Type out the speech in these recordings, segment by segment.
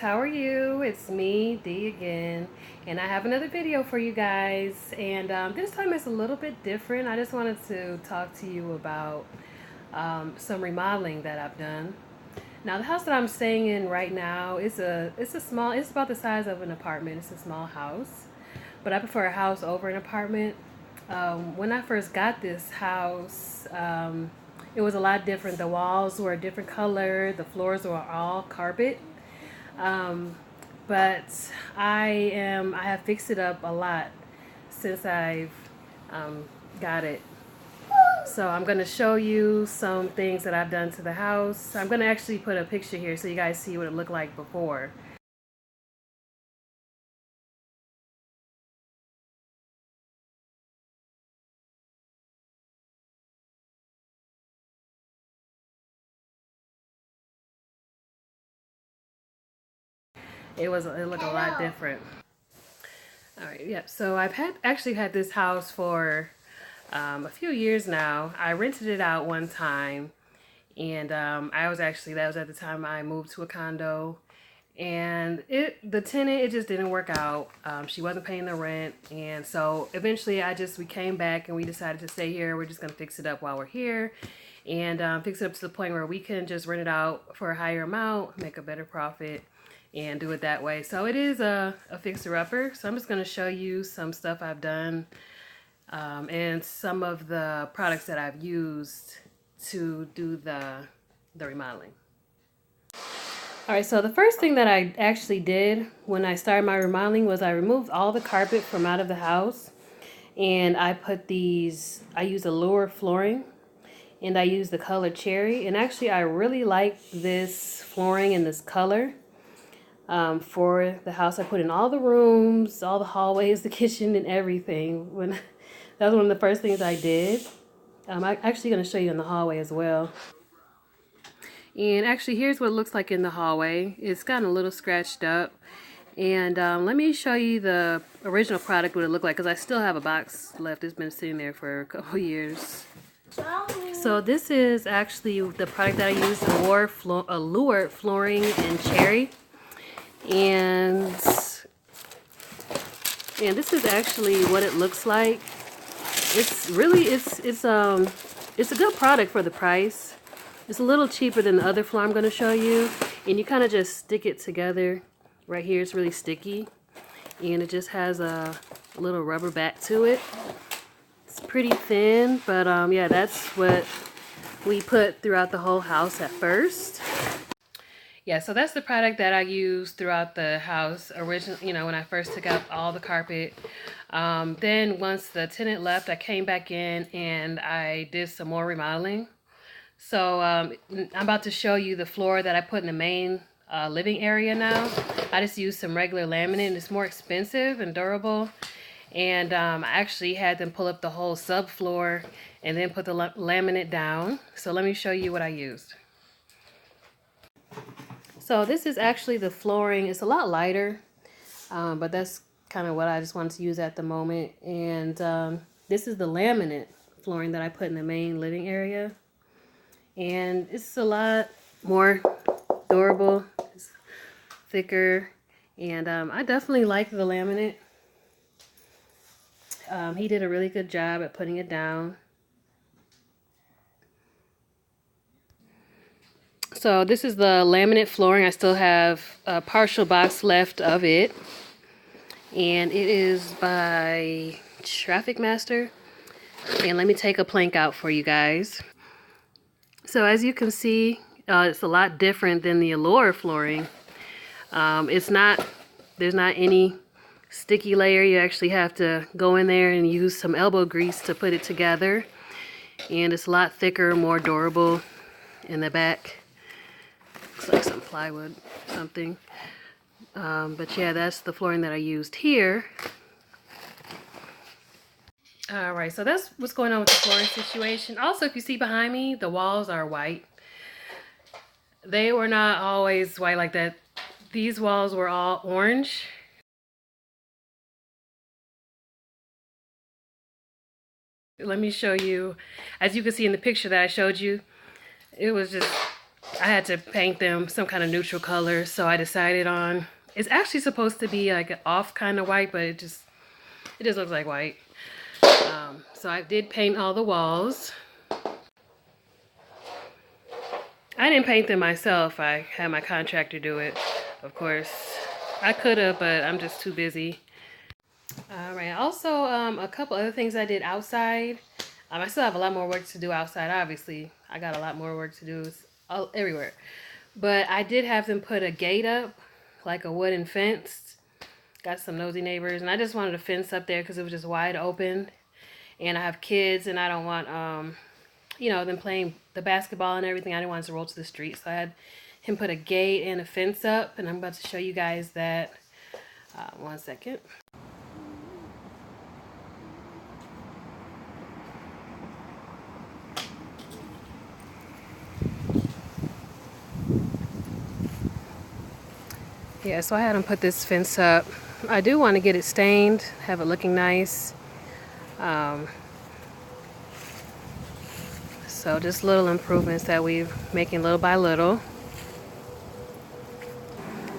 how are you? It's me, Dee again, and I have another video for you guys. And this time it's a little bit different. I just wanted to talk to you about some remodeling that I've done. Now, the house that I'm staying in right now is it's about the size of an apartment. It's a small house, but I prefer a house over an apartment. When I first got this house, it was a lot different. The walls were a different color. The floors were all carpet. Um, but I have fixed it up a lot since I've um, got it. So I'm going to show you some things that I've done to the house. I'm going to actually put a picture here so you guys see what it looked like before. It looked a lot different. All right, yeah. So I've actually had this house for a few years now. I rented it out one time, and that was at the time I moved to a condo, and the tenant, it just didn't work out. She wasn't paying the rent, and so eventually we came back and we decided to stay here. We're just gonna fix it up while we're here, and fix it up to the point where we can just rent it out for a higher amount, make a better profit, and do it that way. So it is a fixer-upper. So I'm just gonna show you some stuff I've done, and some of the products that I've used to do the remodeling. All right, so the first thing that I actually did when I started my remodeling was I removed all the carpet from out of the house, and I used Allure flooring, and I used the color cherry. And actually I really like this flooring and this color for the house. I put in all the rooms, all the hallways, the kitchen, and everything. That was one of the first things I did. I'm actually going to show you in the hallway as well. And actually, here's what it looks like in the hallway. It's gotten a little scratched up. And let me show you the original product, what it looked like, because I still have a box left. It's been sitting there for a couple years. So this is actually the product that I used, Allure flooring and cherry. And this is actually what it looks like. It's a good product for the price. It's a little cheaper than the other floor I'm going to show you. And you kind of just stick it together. Right here, it's really sticky. And it just has a little rubber back to it. It's pretty thin, but yeah, that's what we put throughout the whole house at first. Yeah, so that's the product that I used throughout the house originally, when I first took out all the carpet. Then once the tenant left, I came back in and I did some more remodeling. So I'm about to show you the floor that I put in the main living area now. I just used some regular laminate, and it's more expensive and durable. And I actually had them pull up the whole subfloor and then put the laminate down. So let me show you what I used. So this is actually the flooring. It's a lot lighter, but that's kind of what I just wanted to use at the moment. And this is the laminate flooring that I put in the main living area. And it's a lot more durable, it's thicker, and I definitely like the laminate. He did a really good job at putting it down. So this is the laminate flooring. I still have a partial box left of it. And it is by Traffic Master. And let me take a plank out for you guys. So as you can see, it's a lot different than the Allure flooring. There's not any sticky layer. You actually have to go in there and use some elbow grease to put it together. And it's a lot thicker, more durable in the back. Looks like some plywood or something. But yeah, that's the flooring that I used here. Alright, so that's what's going on with the flooring situation. Also, if you see behind me, the walls are white. They were not always white like that. These walls were all orange. Let me show you. As you can see in the picture that I showed you, it was just I had to paint them some kind of neutral color, so I decided on, it's actually supposed to be like an off kind of white, but it just looks like white. So I did paint all the walls. I didn't paint them myself. I had my contractor do it, of course. I could have, but I'm just too busy. All right. Also, a couple other things I did outside. I still have a lot more work to do outside, obviously. I got a lot more work to do everywhere. But I did have them put a gate up, like a wooden fence. Got some nosy neighbors, and I just wanted a fence up there because it was just wide open. And I have kids, and I don't want, you know, them playing the basketball and everything. I didn't want it to roll to the street. So I had him put a gate and a fence up, and I'm about to show you guys that. One second. Yeah, so I had him put this fence up. I do want to get it stained, have it looking nice. So just little improvements that we're making little by little.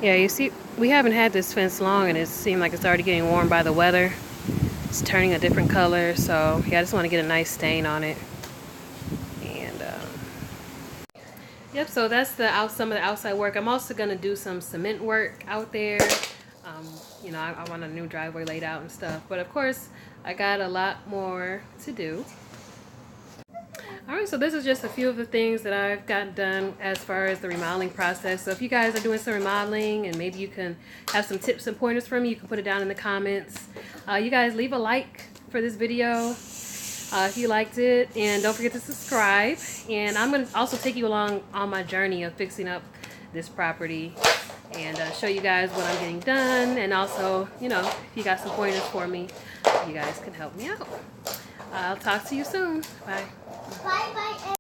Yeah, you see, we haven't had this fence long, and it seemed like it's already getting worn by the weather. It's turning a different color, so yeah, I just want to get a nice stain on it. And yep, so that's some of the outside work. I'm also gonna do some cement work out there. You know, I want a new driveway laid out and stuff, but of course I got a lot more to do. All right, so this is just a few of the things that I've gotten done as far as the remodeling process. So if you guys are doing some remodeling and maybe you can have some tips and pointers from me, you can put it down in the comments. You guys leave a like for this video if you liked it, and don't forget to subscribe. And I'm going to also take you along on my journey of fixing up this property and show you guys what I'm getting done. And also, you know, if you got some pointers for me, you guys can help me out. I'll talk to you soon. Bye. Bye bye.